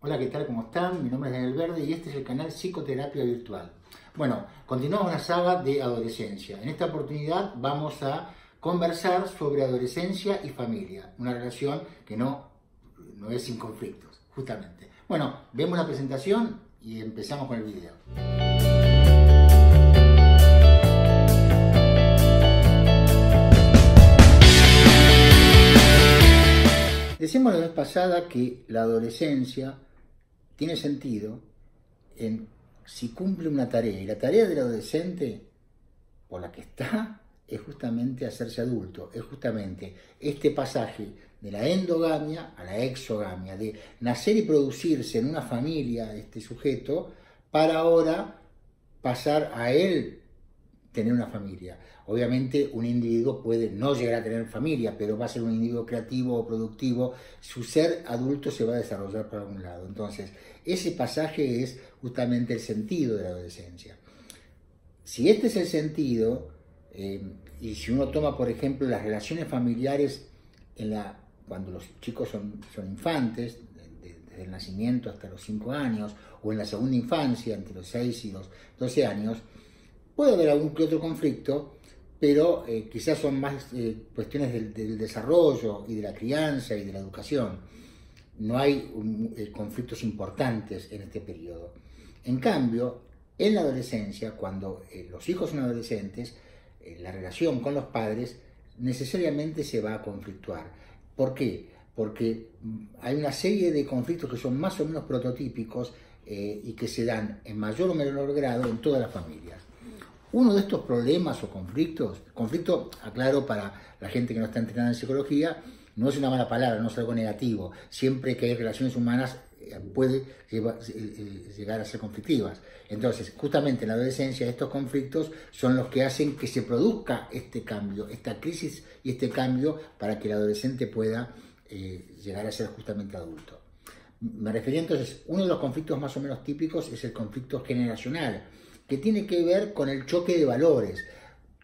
Hola, ¿qué tal? ¿Cómo están? Mi nombre es Daniel Verde y este es el canal Psicoterapia Virtual. Bueno, continuamos una saga de adolescencia. En esta oportunidad vamos a conversar sobre adolescencia y familia, una relación que no es sin conflictos, justamente. Bueno, vemos la presentación y empezamos con el video. Decíamos la vez pasada que la adolescencia tiene sentido en si cumple una tarea, y la tarea del adolescente por la que está es justamente hacerse adulto, es justamente este pasaje de la endogamia a la exogamia, de nacer y producirse en una familia, este sujeto, para ahora pasar a él tener una familia. Obviamente un individuo puede no llegar a tener familia, pero va a ser un individuo creativo o productivo, su ser adulto se va a desarrollar por algún lado. Entonces, ese pasaje es justamente el sentido de la adolescencia. Si este es el sentido, y si uno toma, por ejemplo, las relaciones familiares cuando los chicos son infantes, desde el nacimiento hasta los 5 años, o en la segunda infancia, entre los 6 y los 12 años, puede haber algún que otro conflicto, pero quizás son más cuestiones del desarrollo y de la crianza y de la educación. No hay conflictos importantes en este periodo. En cambio, en la adolescencia, cuando los hijos son adolescentes, la relación con los padres necesariamente se va a conflictuar. ¿Por qué? Porque hay una serie de conflictos que son más o menos prototípicos y que se dan en mayor o menor grado en todas las familias. Uno de estos problemas o conflicto, aclaro para la gente que no está entrenada en psicología, no es una mala palabra, no es algo negativo. Siempre que hay relaciones humanas puede llegar a ser conflictivas. Entonces, justamente en la adolescencia estos conflictos son los que hacen que se produzca este cambio, esta crisis y este cambio para que el adolescente pueda llegar a ser justamente adulto. Me refería entonces, uno de los conflictos más o menos típicos es el conflicto generacional, que tiene que ver con el choque de valores.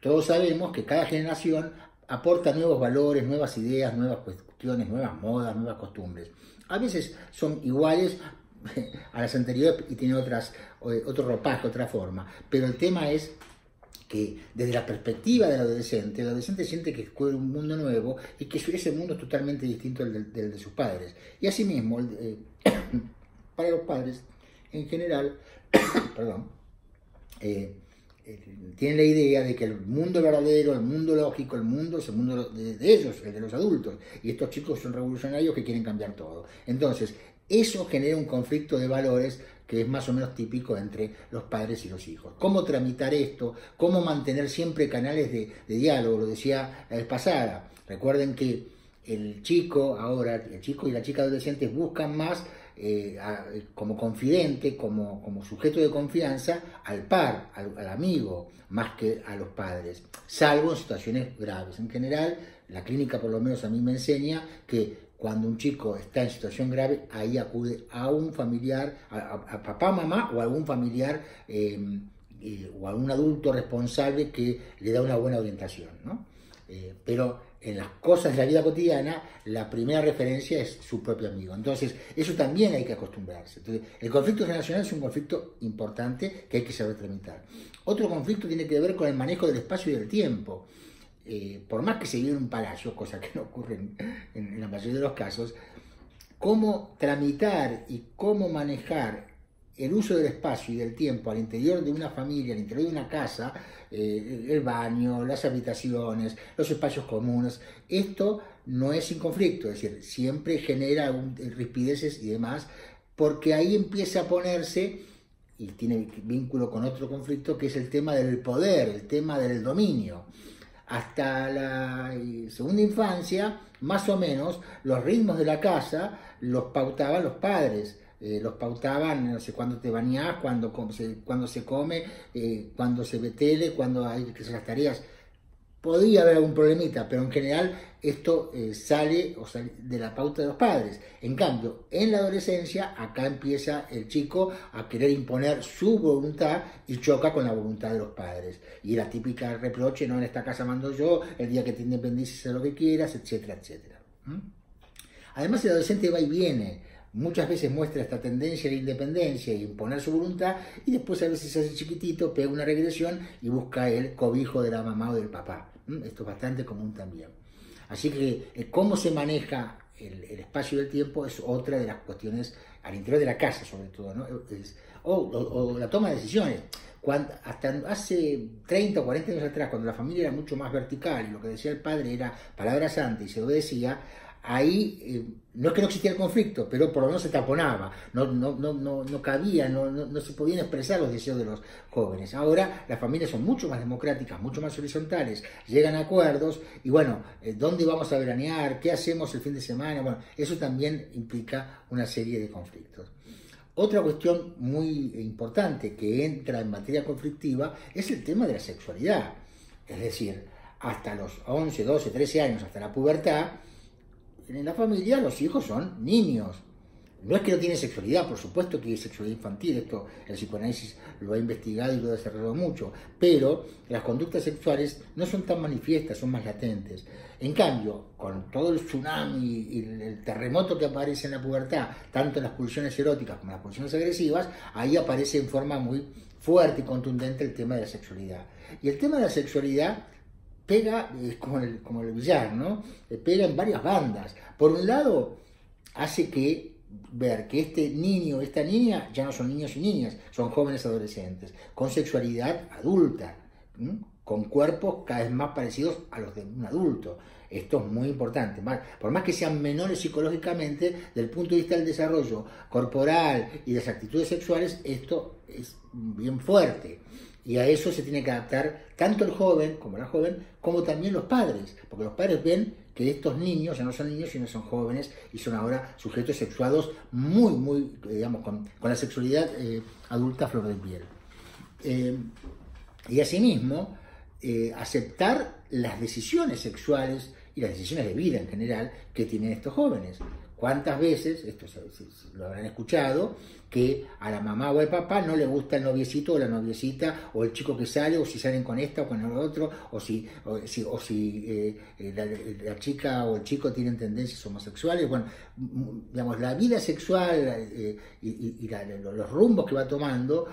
Todos sabemos que cada generación aporta nuevos valores, nuevas ideas, nuevas cuestiones, nuevas modas, nuevas costumbres. A veces son iguales a las anteriores y tienen otro ropaje, otra forma. Pero el tema es que desde la perspectiva del adolescente, el adolescente siente que descubre un mundo nuevo y que ese mundo es totalmente distinto del de sus padres. Y asimismo, para los padres en general, tienen la idea de que el mundo verdadero, el mundo lógico, el mundo es el mundo de ellos, el de los adultos, y estos chicos son revolucionarios que quieren cambiar todo. Entonces, eso genera un conflicto de valores que es más o menos típico entre los padres y los hijos. ¿Cómo tramitar esto? ¿Cómo mantener siempre canales de diálogo? Lo decía la vez pasada. Recuerden que el chico y la chica adolescentes buscan más como confidente, como sujeto de confianza al par, al amigo, más que a los padres, salvo en situaciones graves. En general, la clínica por lo menos a mí me enseña que cuando un chico está en situación grave, ahí acude a un familiar, a papá, mamá o a algún familiar o a un adulto responsable que le da una buena orientación, ¿no? Pero en las cosas de la vida cotidiana, la primera referencia es su propio amigo. Entonces, eso también hay que acostumbrarse. Entonces, el conflicto generacional es un conflicto importante que hay que saber tramitar. Otro conflicto tiene que ver con el manejo del espacio y del tiempo. Por más que se vive en un palacio, cosa que no ocurre en la mayoría de los casos, cómo tramitar y cómo manejar el uso del espacio y del tiempo al interior de una familia, al interior de una casa, el baño, las habitaciones, los espacios comunes, esto no es sin conflicto, es decir, siempre genera rispideces y demás, porque ahí empieza a ponerse, y tiene vínculo con otro conflicto, que es el tema del poder, el tema del dominio. Hasta la segunda infancia, más o menos, los ritmos de la casa los pautaban los padres. Los pautaban, no sé, cuándo te bañás, cuándo se come, cuándo se ve tele, cuándo hay que hacer las tareas. Podía haber algún problemita, pero en general esto sale de la pauta de los padres. En cambio, en la adolescencia, acá empieza el chico a querer imponer su voluntad y choca con la voluntad de los padres. Y la típica reproche, no, en esta casa mando yo, el día que te independices haz lo que quieras, etcétera, etcétera. Además, el adolescente va y viene. muchas veces muestra esta tendencia a la independencia y imponer su voluntad, y después a veces se hace chiquitito, pega una regresión y busca el cobijo de la mamá o del papá. Esto es bastante común también. Así que cómo se maneja el espacio y el tiempo es otra de las cuestiones al interior de la casa, sobre todo, ¿no? O la toma de decisiones. Hasta hace 30 o 40 años atrás, cuando la familia era mucho más vertical y lo que decía el padre era palabra santa y se obedecía, ahí no es que no existiera el conflicto, pero por lo menos se taponaba, no cabía, no se podían expresar los deseos de los jóvenes. Ahora las familias son mucho más democráticas, mucho más horizontales, llegan a acuerdos y bueno, ¿dónde vamos a veranear? ¿Qué hacemos el fin de semana? Bueno, eso también implica una serie de conflictos. Otra cuestión muy importante que entra en materia conflictiva es el tema de la sexualidad. Es decir, hasta los 11, 12, 13 años, hasta la pubertad, en la familia los hijos son niños. No es que no tienen sexualidad, por supuesto que hay sexualidad infantil, esto el psicoanálisis lo ha investigado y lo ha desarrollado mucho, pero las conductas sexuales no son tan manifiestas, son más latentes. En cambio, con todo el tsunami y el terremoto que aparece en la pubertad, tanto en las pulsiones eróticas como en las pulsiones agresivas, ahí aparece en forma muy fuerte y contundente el tema de la sexualidad. Y el tema de la sexualidad pega, como el billar, ¿no? Pega en varias bandas. Por un lado, hace que ver que este niño, esta niña, ya no son niños y niñas, son jóvenes adolescentes, con sexualidad adulta, con cuerpos cada vez más parecidos a los de un adulto. Esto es muy importante, por más que sean menores psicológicamente, desde el punto de vista del desarrollo corporal y de las actitudes sexuales, esto es bien fuerte. Y a eso se tiene que adaptar tanto el joven como la joven, como también los padres, porque los padres ven que estos niños ya no son niños, sino son jóvenes y son ahora sujetos sexuados muy, digamos, con la sexualidad adulta a flor de piel. Y asimismo, aceptar las decisiones sexuales y las decisiones de vida en general que tienen estos jóvenes. ¿Cuántas veces, esto lo habrán escuchado, que a la mamá o al papá no le gusta el noviecito o la noviecita, o el chico que sale, o si salen con esta o con el otro, o si la chica o el chico tienen tendencias homosexuales? Bueno, digamos, la vida sexual y los rumbos que va tomando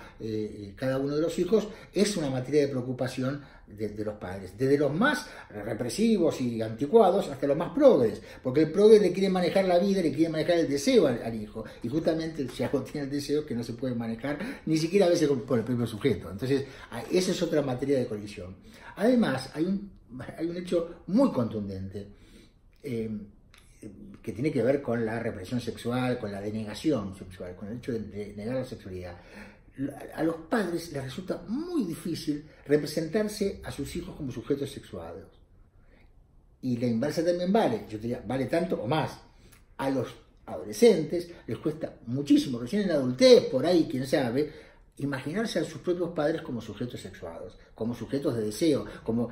cada uno de los hijos es una materia de preocupación de los padres, desde los más represivos y anticuados hasta los más progres, porque el progre le quiere manejar la vida, le quiere manejar el deseo al hijo, y justamente si algo tiene el deseo que no se puede manejar ni siquiera a veces por el propio sujeto. Entonces esa es otra materia de colisión. Además hay un hecho muy contundente que tiene que ver con la represión sexual, con la denegación sexual, con el hecho de negar la sexualidad. A los padres les resulta muy difícil representarse a sus hijos como sujetos sexuados. Y la inversa también vale, yo diría, vale tanto o más. A los adolescentes les cuesta muchísimo, recién en la adultez, por ahí, quién sabe, imaginarse a sus propios padres como sujetos sexuados, como sujetos de deseo, como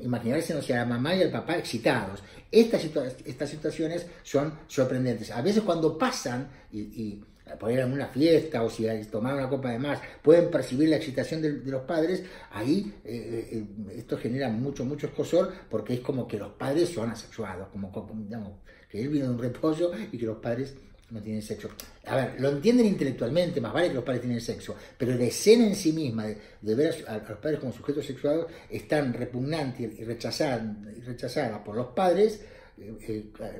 imaginarse, no sé, a la mamá y al papá excitados. Estas situaciones son sorprendentes. A veces cuando pasan y por ir a una fiesta o si tomar una copa de más, pueden percibir la excitación de los padres, ahí esto genera mucho escozor, porque es como que los padres son asexuados, como digamos, que él vino de un repollo y que los padres no tienen sexo. A ver, lo entienden intelectualmente, más vale que los padres tienen sexo, pero la escena en sí misma de ver a los padres como sujetos sexuados es tan repugnante y rechazada por los padres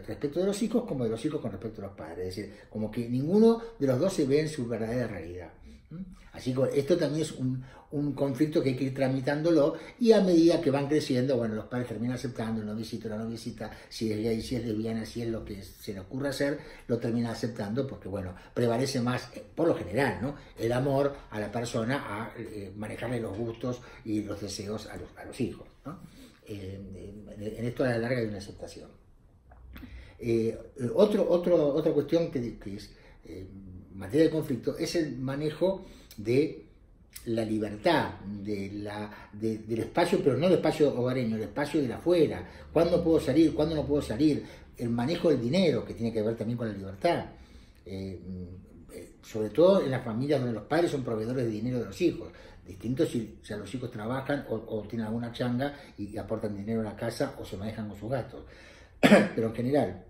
respecto de los hijos como de los hijos con respecto a los padres. Es decir, como que ninguno de los dos se ve en su verdadera realidad. Así que esto también es un conflicto que hay que ir tramitándolo, y a medida que van creciendo, bueno, los padres terminan aceptando el noviecito, la noviecita, si es gay, si es lesbiana, si es lo que se le ocurra hacer, lo terminan aceptando porque, bueno, prevalece más, por lo general, ¿no?, el amor a la persona a manejarle los gustos y los deseos a los hijos, ¿no? En esto a la larga hay una aceptación. Otra cuestión que es materia de conflicto es el manejo de la libertad, del espacio, pero no el espacio hogareño, el espacio de la afuera. ¿Cuándo puedo salir? ¿Cuándo no puedo salir? El manejo del dinero, que tiene que ver también con la libertad. Sobre todo en las familias donde los padres son proveedores de dinero de los hijos. Distinto si los hijos trabajan o tienen alguna changa y aportan dinero a la casa o se manejan con sus gastos. Pero en general,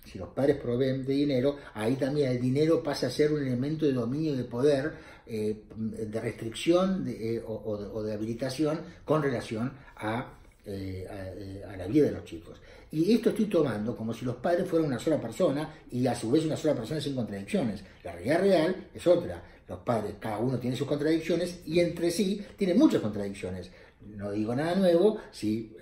Si los padres proveen de dinero, ahí también el dinero pasa a ser un elemento de dominio de poder, de restricción o de habilitación con relación a la vida de los chicos. Y esto estoy tomando como si los padres fueran una sola persona y a su vez una sola persona sin contradicciones. La realidad real es otra. Los padres, cada uno tiene sus contradicciones y entre sí tienen muchas contradicciones. No digo nada nuevo, sí,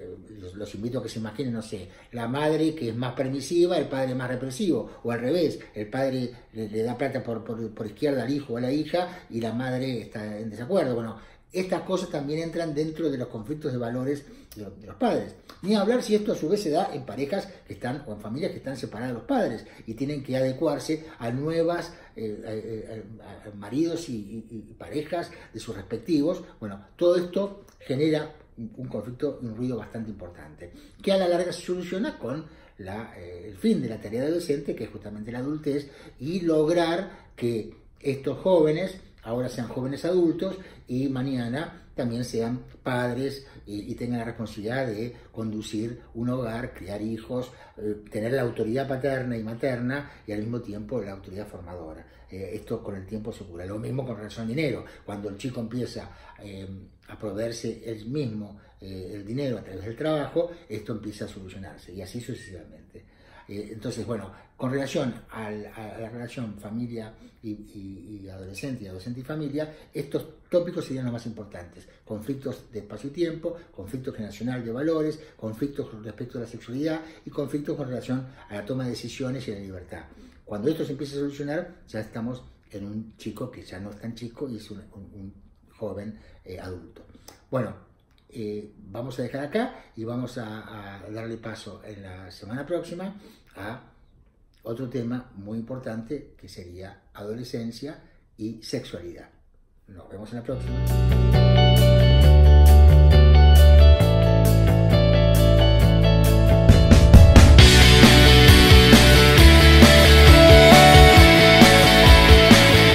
los invito a que se imaginen, no sé, la madre que es más permisiva, el padre más represivo, o al revés, el padre le da plata por izquierda al hijo o a la hija y la madre está en desacuerdo. Bueno, estas cosas también entran dentro de los conflictos de valores de los padres. Ni hablar si esto a su vez se da en parejas que están, o en familias que están separadas los padres y tienen que adecuarse a nuevas a maridos y parejas de sus respectivos. Bueno, todo esto genera un conflicto y un ruido bastante importante, que a la larga se soluciona con el fin de la tarea de docente, que es justamente la adultez, y lograr que estos jóvenes ahora sean jóvenes adultos y mañana también sean padres y tengan la responsabilidad de conducir un hogar, criar hijos, tener la autoridad paterna y materna y al mismo tiempo la autoridad formadora. Esto con el tiempo se ocurre. Lo mismo con relación al dinero. Cuando el chico empieza a proveerse él mismo el dinero a través del trabajo, esto empieza a solucionarse y así sucesivamente. Entonces, bueno, con relación a la relación familia y adolescente y familia, estos tópicos serían los más importantes. Conflictos de espacio y tiempo, conflictos generacional de valores, conflictos con respecto a la sexualidad y conflictos con relación a la toma de decisiones y a la libertad. Cuando esto se empieza a solucionar, ya estamos en un chico que ya no es tan chico y es un joven adulto. Bueno, vamos a dejar acá y vamos a darle paso en la semana próxima a otro tema muy importante que sería adolescencia y sexualidad. Nos vemos en la próxima.